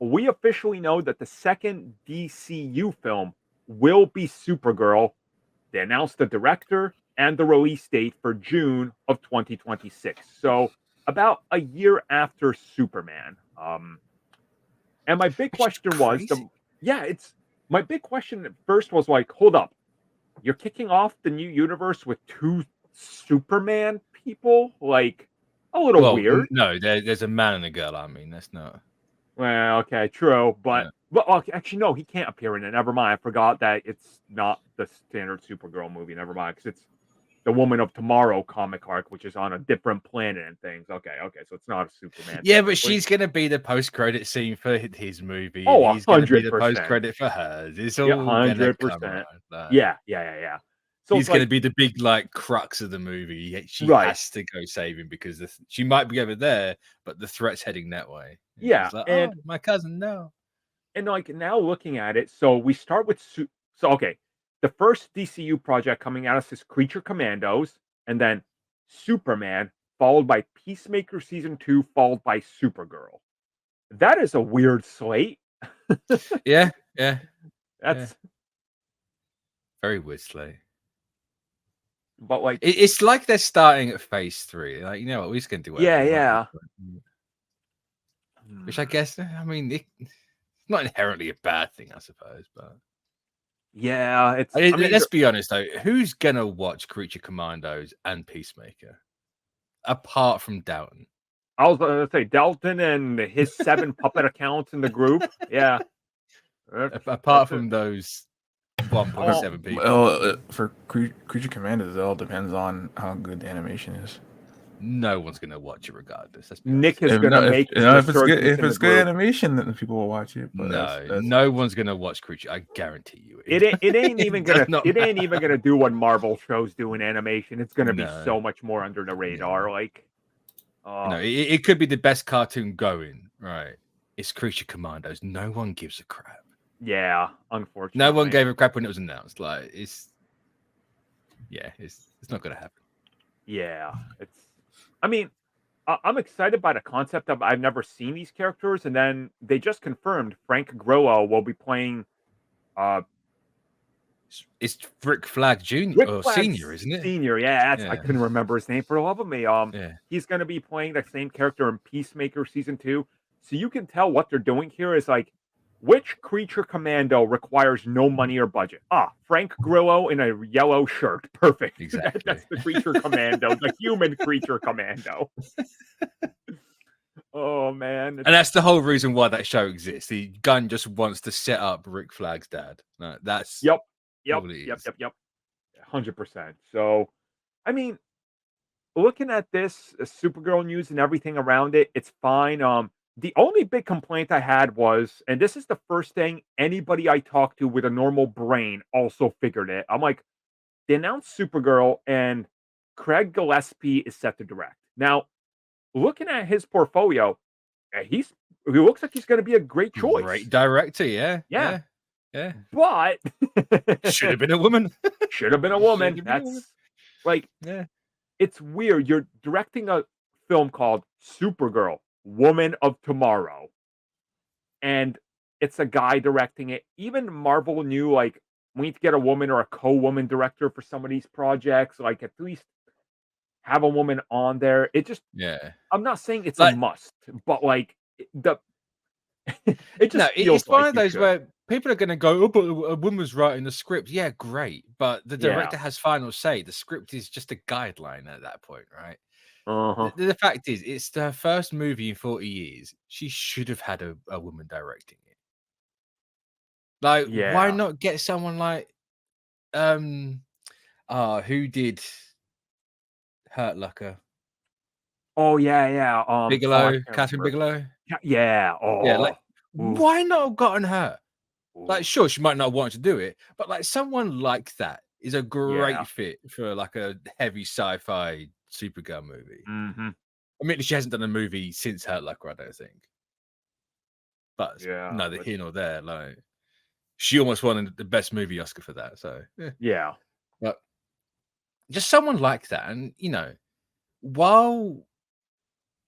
we officially know that the second DCU film will be Supergirl. They announced the director and the release date for June of 2026. So about a year after Superman. And my big Which is question was crazy. it's my big question at first was like, hold up, you're kicking off the new universe with two Superman people? Like, a little Well, weird. no, there's a man and a girl. I mean, that's not. Well, okay, true, Yeah. but okay, actually, no, he can't appear in it. Never mind. I forgot that it's not the standard Supergirl movie. Never mind, because it's the Woman of Tomorrow comic arc, which is on a different planet and things. Okay, so it's not a Superman. Yeah, but Technically. she's gonna be the post-credit scene for his movie, and Oh, he's gonna be the 100%. post-credit for hers. It's Yeah, all gonna come 100%. around. Like, Yeah. So he's it's gonna like, be the big like crux of the movie. She right, has to go save him because she might be over there, but the threat's heading that way. And yeah, she's like, and "Oh, my cousin, no." like now looking at it, so we start with so okay, the first DCU project coming at us is Creature Commandos, and then Superman, followed by Peacemaker season 2, followed by Supergirl. That is a weird slate. Yeah. That's Very weird slate. but like It's like they're starting at phase 3. Like, you know what? We're just gonna do whatever we want. yeah. Which I guess, I mean, it's not inherently a bad thing, I suppose. But Yeah, it's. I I mean, mean, let's be honest though. Who's gonna watch Creature Commandos and Peacemaker apart from Downton? I was gonna say Dalton and his 7 puppet accounts in the group. Yeah, Apart it. from those Oh, 1.7 people. Well, for Creature Commandos, it all depends on how good the animation is. No one's gonna watch it regardless. Let's be Nick honest. is gonna make his if it's good, resurgence in the good group. animation, then people will watch it. But No one's gonna watch Creature. I guarantee you. It ain't even does gonna not it ain't matter. even gonna do what Marvel shows do in animation. It's gonna be No. so much more under the radar. Like, No, it could be the best cartoon going. Right? It's Creature Commandos. No one gives a crap. yeah, unfortunately, No one gave a crap when it was announced. Like, it's not gonna happen. Yeah, it's. I mean, I'm excited by the concept of I've never seen these characters, and then they just confirmed Frank Grillo will be playing. It's Rick Flag Jr. Rick or Flag Senior, isn't it? Senior, yeah, I Yeah. couldn't remember his name for the love of me. Yeah. He's going to be playing the same character in Peacemaker season 2, so you can tell what they're doing here is like, which creature commando requires no money or budget? Frank Grillo in a yellow shirt, perfect. Exactly. That's the creature commando, the human creature commando. Oh man, And that's the whole reason why that show exists. The gun just wants to set up Rick Flag's dad. No, that's Yep. all it is. 100%. So, I mean, looking at this Supergirl news and everything around it, it's fine. The only big complaint I had was, and this is the first thing anybody I talked to with a normal brain also figured it. I'm like, they announced Supergirl and Craig Gillespie is set to direct. Now, looking at his portfolio, he looks like he's going to be a great choice. Great director, yeah. But Should have been a woman. Should have been a woman. That's like, it's weird. You're directing a film called Supergirl, Woman of Tomorrow, and it's a guy directing it. Even Marvel knew, like, we need to get a woman or a co-woman director for some of these projects. Like, at least have a woman on there. It just, I'm not saying it's a must, but like it just feels it's one like of those where people are going to go, "Oh, but a woman's writing the script." Yeah, great, but the director has final say. The script is just a guideline at that point, right? The fact is, it's the first movie in 40 years. She should have had a woman directing it. Like, why not get someone like, who did Hurt Locker? Oh yeah. Bigelow, Catherine Bigelow. Yeah. Oh yeah. Like, why not have gotten her? Like, sure, she might not want to do it, but like someone like that is a great fit for like a heavy sci-fi Supergirl movie. I mean, she hasn't done a movie since Hurt Locker, I don't think. But neither here nor there. Like, she almost won the best movie Oscar for that. So yeah. But just someone like that, and you know, while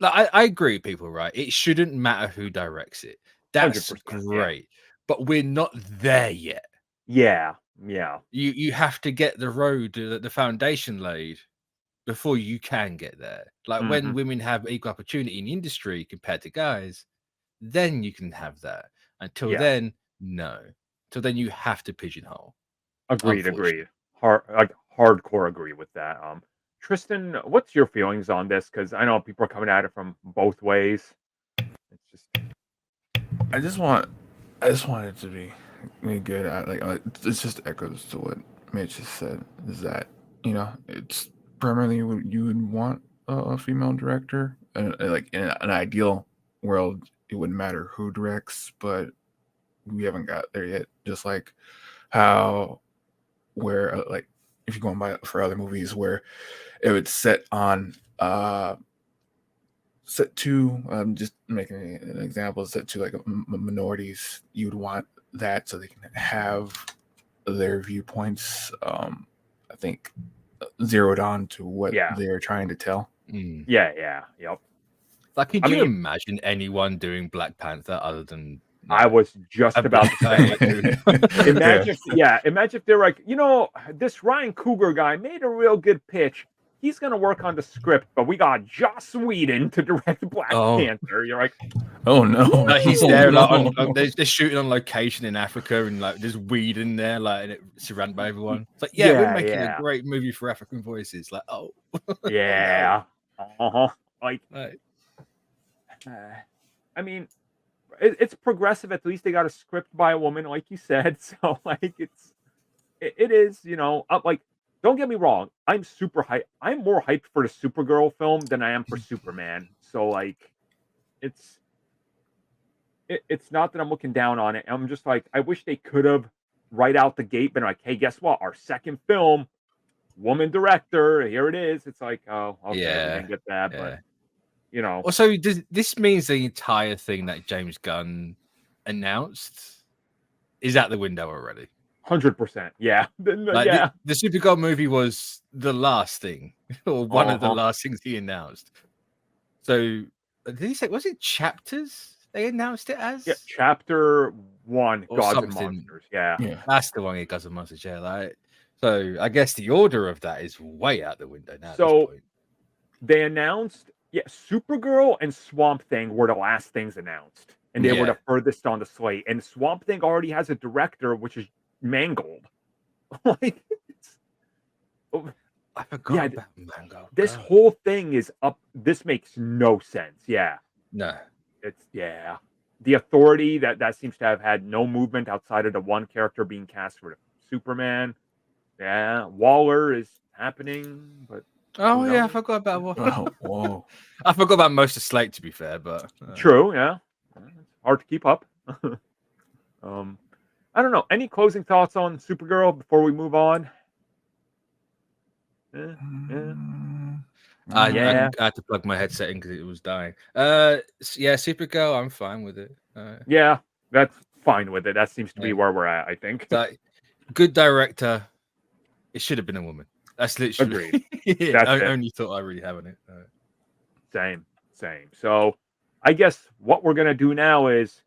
like I agree with people, right? It shouldn't matter who directs it. That's 100%. great. But we're not there yet. Yeah. Yeah. You have to get the road, the foundation laid before you can get there. Like when Mhm. women have equal opportunity in the industry compared to guys, then you can have that. Until Yes. then, no. Till then, you have to pigeonhole. Agreed, Unfortunately, agreed. Hardcore agree with that. Tristan, what's your feelings on this? Because I know people are coming at it from both ways. It's just I just want it to be good. It's just echoes to what Mitch just said. Is that it's primarily what you would want a female director, and like in an ideal world, it wouldn't matter who directs, but we haven't got there yet. Just like how where like if you're going by for other movies where it would set to just making an example, set to like minorities, you'd want that so they can have their viewpoints I think zeroed on to what yeah. they're trying to tell. Yeah, yeah, yep. like, could I you mean, imagine anyone doing Black Panther other than I was just a about black to guy? say, imagine if they're like, this Ryan Coogler guy made a real good pitch. He's gonna work on the script, but we got Joss Whedon to direct Black Oh. Panther. You're like, Oh no. Like he's Oh, there, no. like they're shooting on location in Africa, and like there's weed in there, like and it's surrounded by everyone. It's like, yeah, we're yeah, making a yeah, great movie for African voices. Like, oh, yeah, like, like, uh, I mean, it's progressive. At least they got a script by a woman, like you said. So like, it is, like, don't get me wrong. I'm super hyped. I'm more hyped for the Supergirl film than I am for Superman. So like, it's it's not that I'm looking down on it. I'm just like, I wish they could have right out the gate been like, hey, guess what? Our second film, woman director, here it is. It's like, oh, okay, we yeah, didn't get that, yeah. but Also, this means the entire thing that James Gunn announced is out the window already. 100%, yeah, Like yeah, the Supergirl movie was the last thing, or one of the last things he announced. So, did he say, was it chapters they announced it as? yeah. Chapter 1, Or Gods and something. Monsters. Yeah, Yeah. That's the one, Gods and Monsters. Yeah, like, so I guess the order of that is way out the window now. At this so point. they announced, Supergirl and Swamp Thing were the last things announced, and they were Yeah. the furthest on the slate. And Swamp Thing already has a director, which is Mangold. Like, I forgot about Mango. this God. whole thing is up. This makes no sense. Yeah, No. it's the Authority that seems to have had no movement outside of the one character being cast for Superman. Yeah, Waller is happening, but Oh who yeah, I knows? forgot about what. Oh, whoa. I forgot about most of Slate, to be fair, but True. Yeah, it's hard to keep up. I don't know. Any closing thoughts on Supergirl before we move on? Yeah, yeah, I had to plug my headset in because it was dying. Yeah, Supergirl, I'm fine with it. yeah. That's fine with it. That seems to be Yeah. where we're at. I think. Like, good director. It should have been a woman. That's literally. Agreed. That's it. Only thought I really have on it. Same. So, I guess what we're gonna do now is